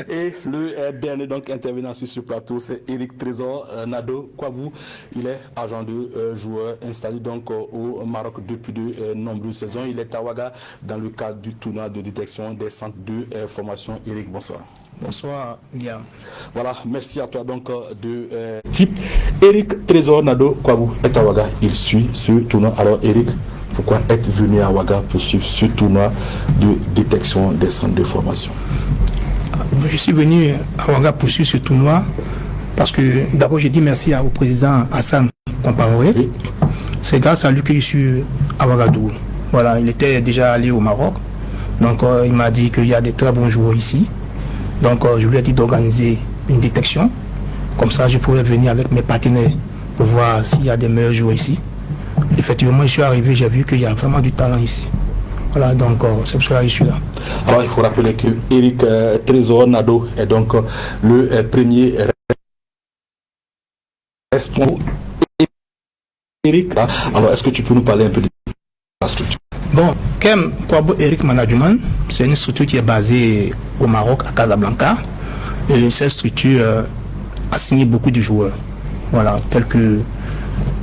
Et le dernier donc intervenant sur ce plateau, c'est Eric Trésor Nado Kwabou. Il est agent de joueur installé donc au Maroc depuis de nombreuses saisons. Il est à Ouaga dans le cadre du tournoi de détection des centres de formation. Eric, bonsoir. Bonsoir, Liam. Voilà, merci à toi donc de type. Eric Trésor Nado Kwabou est à Ouaga. Il suit ce tournoi. Alors Eric, pourquoi être venu à Ouaga pour suivre ce tournoi de détection des centres de formation? Je suis venu à Ouaga pour suivre ce tournoi parce que d'abord j'ai dit merci au président Hassan Compaoré. Oui. C'est grâce à lui que je suis à Ouagadougou. Voilà, il était déjà allé au Maroc. Donc il m'a dit qu'il y a des très bons joueurs ici. Donc je lui ai dit d'organiser une détection. Comme ça je pourrais venir avec mes partenaires pour voir s'il y a des meilleurs joueurs ici. Effectivement, je suis arrivé, j'ai vu qu'il y a vraiment du talent ici. Voilà, donc c'est pour cela que je suis là. Alors, il faut rappeler que Eric Trésor Nado est donc le premier responsable. Eric, alors est-ce que tu peux nous parler un peu de la structure? Bon, KEM Kwabo Eric Management, c'est une structure qui est basée au Maroc, à Casablanca. Et cette structure a signé beaucoup de joueurs. Voilà, tels que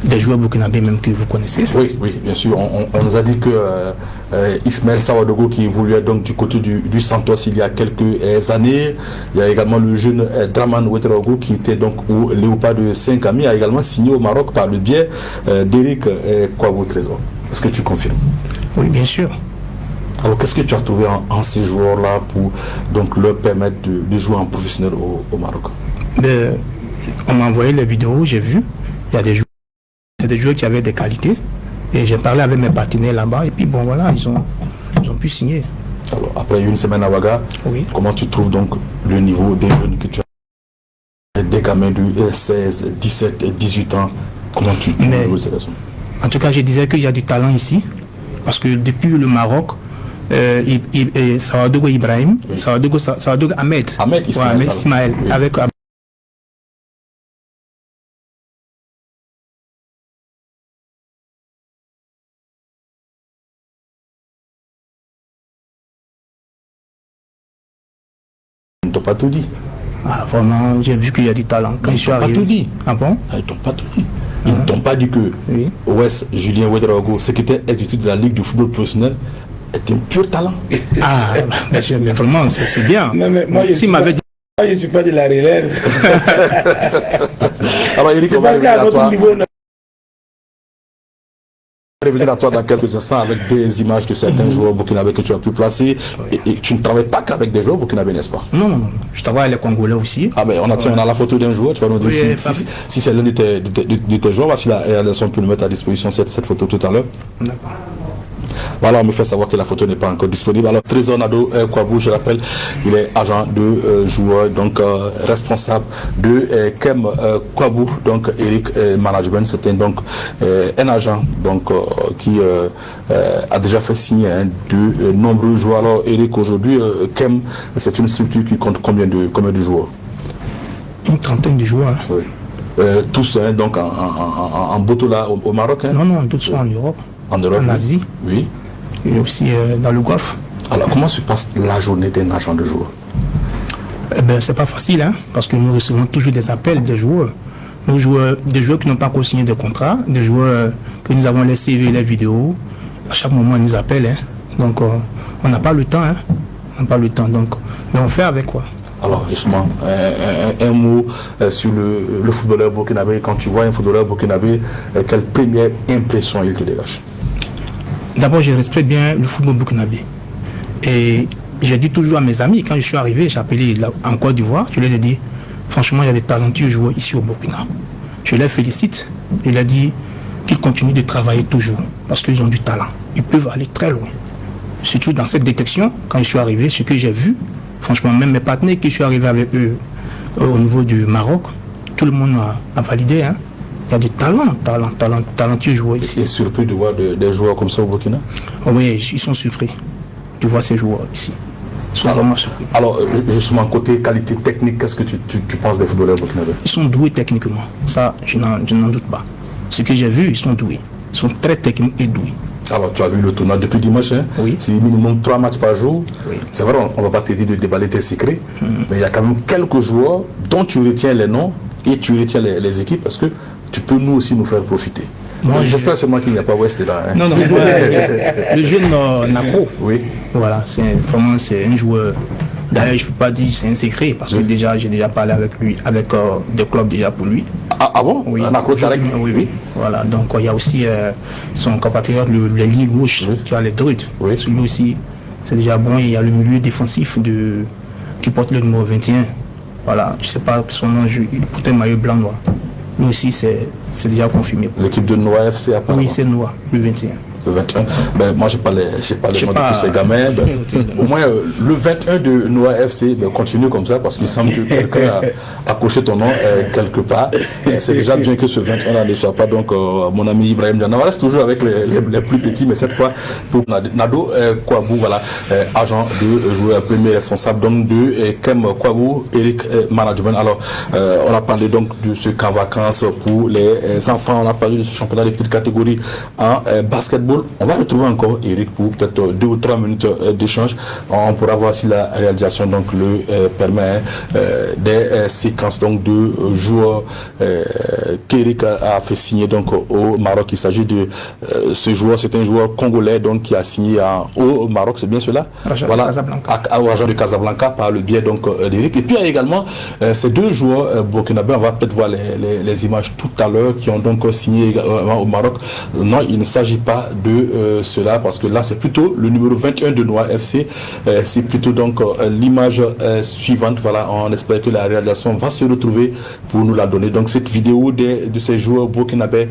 des joueurs burkinabés même que vous connaissez. Oui, oui, bien sûr. On nous a dit que Ismaël Sawadogo qui évoluait donc du côté du Santos il y a quelques années. Il y a également le jeune Draman Ouedraogo qui était donc au Léopard de Saint-Camille, a également signé au Maroc par le biais d'Eric Kwabou Trésor. Est-ce que tu confirmes? Oui, bien sûr. Alors qu'est-ce que tu as trouvé en ces joueurs-là pour donc leur permettre de jouer en professionnel au Maroc? On m'a envoyé les vidéos, j'ai vu. Il y a des joueurs. C'est des joueurs qui avaient des qualités et j'ai parlé avec mes partenaires là-bas et puis bon voilà, ils ont pu signer. Alors après une semaine à Ouaga, oui. Comment tu trouves donc le niveau des jeunes que tu as, des gamins de 16, 17, 18 ans, comment tu trouves ces garçons? En tout cas, je disais qu'il y a du talent ici parce que depuis le Maroc, Sawadogo Ibrahim, oui. Sawadogo Ahmed Ismaël, oui. Avec pas tout dit. Ah, vraiment, j'ai vu qu'il y a du talent. Quand je suis arrivé. Pas tout dit. Ah bon? Ils t'ont pas tout dit. Ils ne t'ont pas dit que oui. Ouest Julien Ouedraogo, secrétaire exécutif de la Ligue de football professionnel, est un pur talent. Ah, monsieur, mais vraiment, c'est bien. Non, mais moi, je ne suis pas de la relève. Alors, Eric, on va revenir à toi. Revenir à toi dans quelques instants avec des images de certains joueurs burkinabés que tu as pu placer. Et tu ne travailles pas qu'avec des joueurs burkinabés, n'est-ce pas? Non, non, non. Je travaille avec les Congolais aussi. Ah ben on a la photo d'un joueur, tu vas nous dire si c'est l'un de tes joueurs, parce qu'il a réalisation pu nous mettre à disposition cette photo tout à l'heure. D'accord. Voilà, on me fait savoir que la photo n'est pas encore disponible. Alors, Trésor Nado Kwabou, je rappelle, il est agent de joueur, donc responsable de KEM Kwabou, donc Eric Management. C'était donc un agent donc qui a déjà fait signer de nombreux joueurs. Alors, Eric, aujourd'hui, KEM, c'est une structure qui compte combien de joueurs? Une trentaine de joueurs. Oui. Tous donc en Boto là au Maroc? Non, non, tous sont en Europe. En Europe, en Asie, oui. Et aussi dans le Golfe. Alors, comment se passe la journée d'un agent de joueur? C'est pas facile, hein, parce que nous recevons toujours des appels des joueurs. Des joueurs qui n'ont pas co-signé de contrat, des joueurs que nous avons les CV, les vidéos. À chaque moment, ils nous appellent. Hein. Donc, on n'a pas le temps. Hein. On n'a pas le temps. Donc, mais on fait avec quoi? Alors justement, un mot sur le footballeur burkinabé. Quand tu vois un footballeur burkinabé, quelle première impression il te dégage? D'abord, je respecte bien le football burkinabé. Et j'ai dit toujours à mes amis, quand je suis arrivé, j'ai appelé en Côte d'Ivoire, je leur ai dit, franchement, il y a des talentueux joueurs ici au Burkina. Je les félicite. Je leur ai dit qu'ils continuent de travailler toujours, parce qu'ils ont du talent. Ils peuvent aller très loin. Surtout dans cette détection, quand je suis arrivé, ce que j'ai vu, franchement, même mes partenaires qui sont arrivés avec eux au niveau du Maroc, tout le monde a validé. Hein. Il y a du talentueux joueurs ici. Et surpris de voir des joueurs comme ça au Burkina? Oh oui, ils sont surpris de voir ces joueurs ici. Ils sont vraiment surpris. Alors, justement, côté qualité technique, qu'est-ce que tu penses des footballeurs burkinabés? Ils sont doués techniquement. Ça, je n'en doute pas. Ce que j'ai vu, ils sont doués. Ils sont très techniques et doués. Alors, tu as vu le tournoi depuis dimanche, hein? Oui. C'est minimum 3 matchs par jour. Oui. C'est vrai, on ne va pas te dire de déballer tes secrets, mais il y a quand même quelques joueurs dont tu retiens les noms et tu retiens les équipes parce que tu peux nous aussi nous faire profiter. J'espère seulement qu'il n'y a pas West là. Hein? Non, le jeune Nako, oui. Voilà, c'est un joueur. D'ailleurs, je ne peux pas dire que c'est un secret parce que j'ai déjà parlé avec lui, avec des clubs déjà pour lui. Ah bon? Oui. Nako Tarek. Oui. Voilà, donc il y a aussi son compatriote, le ligne gauche, qui a les druides. Oui. Celui aussi, c'est déjà bon. Il y a le milieu défensif qui porte le numéro 21. Voilà, je ne sais pas son nom, il portait un maillot blanc-noir. Lui aussi, c'est déjà confirmé. L'équipe de Noah FC apparemment. Oui, c'est Noah, le 21. Le 21. Ben, moi, je n'ai pas les noms de tous ces gamins. Au moins, le 21 de Noah FC continue comme ça parce qu'il semble que quelqu'un a coché ton nom quelque part. C'est déjà bien que ce 21-là ne soit pas donc mon ami Ibrahim Diana. On reste toujours avec les plus petits, mais cette fois pour Nado Kouabou, voilà, agent de joueur premier responsable donc de Kem Kouabou, Eric Management. Alors, on a parlé donc de ce camp vacances pour les enfants. On a parlé de ce championnat des petites catégories en basketball. On va retrouver encore Eric pour peut-être 2 ou 3 minutes d'échange. On pourra voir si la réalisation donc le permet des séquences donc de joueurs qu'Eric a fait signer donc au Maroc. Il s'agit de ce joueur, c'est un joueur congolais donc qui a signé au Maroc, c'est bien cela. Voilà, au Raja de Casablanca par le biais donc d'Eric. Et puis il y a également ces 2 joueurs burkinabés. On va peut-être voir les images tout à l'heure qui ont donc signé au Maroc. Non, il ne s'agit pas de cela parce que là c'est plutôt le numéro 21 de Noah FC. C'est plutôt donc l'image suivante. Voilà, on espère que la réalisation va se retrouver pour nous la donner. Donc cette vidéo de ces joueurs burkinabés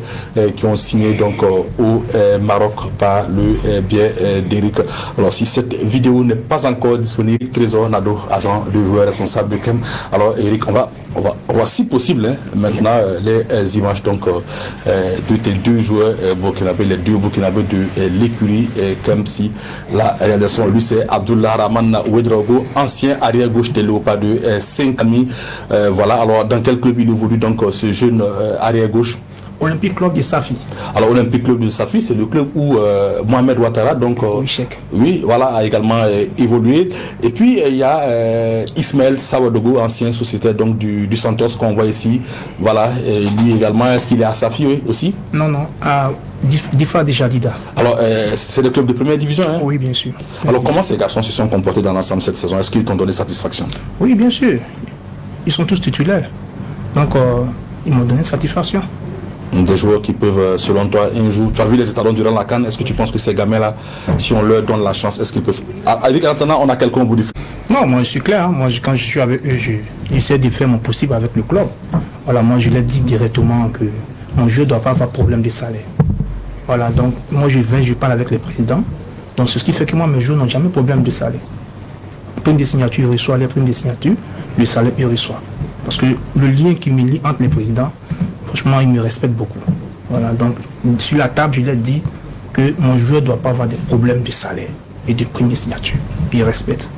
qui ont signé donc au Maroc par le biais d'Eric. Alors si cette vidéo n'est pas encore disponible, Trésor Nado, agent de joueur responsable de Kem. Alors Eric, on va si possible maintenant les images donc de tes 2 joueurs burkinabés, les 2 burkinabés de l'écurie Kem. Si la réalisation, lui c'est Abdullah Rahman Ouedraogo, ancien arrière gauche des Léopards de 5 amis. Voilà, alors dans quel club il évolue donc ce jeune arrière gauche? Olympique Club de Safi. Alors Olympique Club de Safi, c'est le club où Mohamed Ouattara donc oui, voilà, a également évolué. Et puis il y a Ismaël Sawadogo, ancien sociétaire donc du Santos qu'on voit ici. Voilà, et lui également, est-ce qu'il est à Safi aussi? Non, Difa de Jadida. Alors c'est le club de première division, hein? Oui, bien sûr. Alors comment ces garçons se sont comportés dans l'ensemble cette saison? Est-ce qu'ils t'ont donné satisfaction? Oui, bien sûr. Ils sont tous titulaires. Donc ils m'ont donné satisfaction. Des joueurs qui peuvent, selon toi, un jour... Tu as vu les étalons durant la CAN, est-ce que tu penses que ces gamins-là, si on leur donne la chance, est-ce qu'ils peuvent... Avec maintenant, on a quelqu'un au bout du fil. Non, moi je suis clair. Moi, quand je suis avec eux, j'essaie de faire mon possible avec le club. Voilà, moi je leur dis directement que mon jeu ne doit pas avoir problème de salaire. Voilà, donc moi je parle avec les présidents. Donc c'est ce qui fait que moi, mes joueurs n'ont jamais problème de salaire. Prime des signatures, ils reçoivent les primes des signatures, le salaire, ils reçoivent. Parce que le lien qui me lie entre les présidents, franchement, ils me respectent beaucoup. Voilà, donc sur la table, je leur dis que mon joueur ne doit pas avoir des problèmes de salaire et de prime de signature. Puis ils respectent.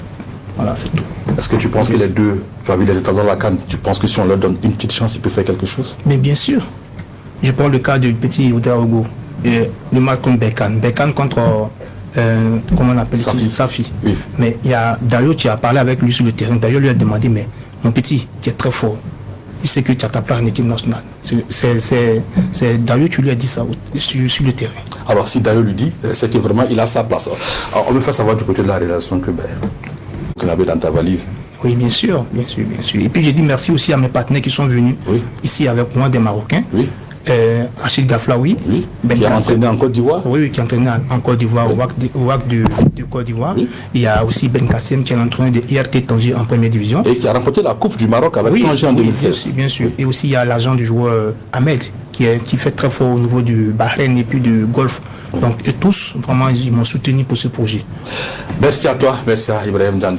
Voilà, c'est tout. Est-ce que tu penses que les 2, tu as vu les étalons de la CAN, tu penses que si on leur donne une petite chance, ils peuvent faire quelque chose? Mais bien sûr. Je prends le cas du petit Ouedraogo, le match contre Bekan contre, comment on appelle ça? Safi. Oui. Mais il y a Dario, tu as parlé avec lui sur le terrain. Dario lui a demandé, mais mon petit, tu es très fort. Je sais que tu as ta place en équipe nationale. C'est Dario, tu lui as dit ça sur le terrain. Alors si Dario lui dit, c'est que vraiment il a sa place. Alors, on me fait savoir du côté de la réalisation que qu'on avait dans ta valise. Oui, bien sûr. Et puis j'ai dit merci aussi à mes partenaires qui sont venus ici avec moi, des Marocains. Oui. Achille Gaflaoui, qui a entraîné en Côte d'Ivoire. Oui, qui a entraîné en Côte d'Ivoire, au WAC de Côte d'Ivoire. Oui. Il y a aussi Ben Kassem qui est l'entraîneur de IRT Tanger en première division. Et qui a remporté la Coupe du Maroc avec Tanger en 2016. Bien sûr. Et aussi il y a l'agent du joueur Ahmed qui fait très fort au niveau du Bahreïn et puis du Golfe. Donc et tous, vraiment, ils m'ont soutenu pour ce projet. Merci à toi, merci à Ibrahim Dianda.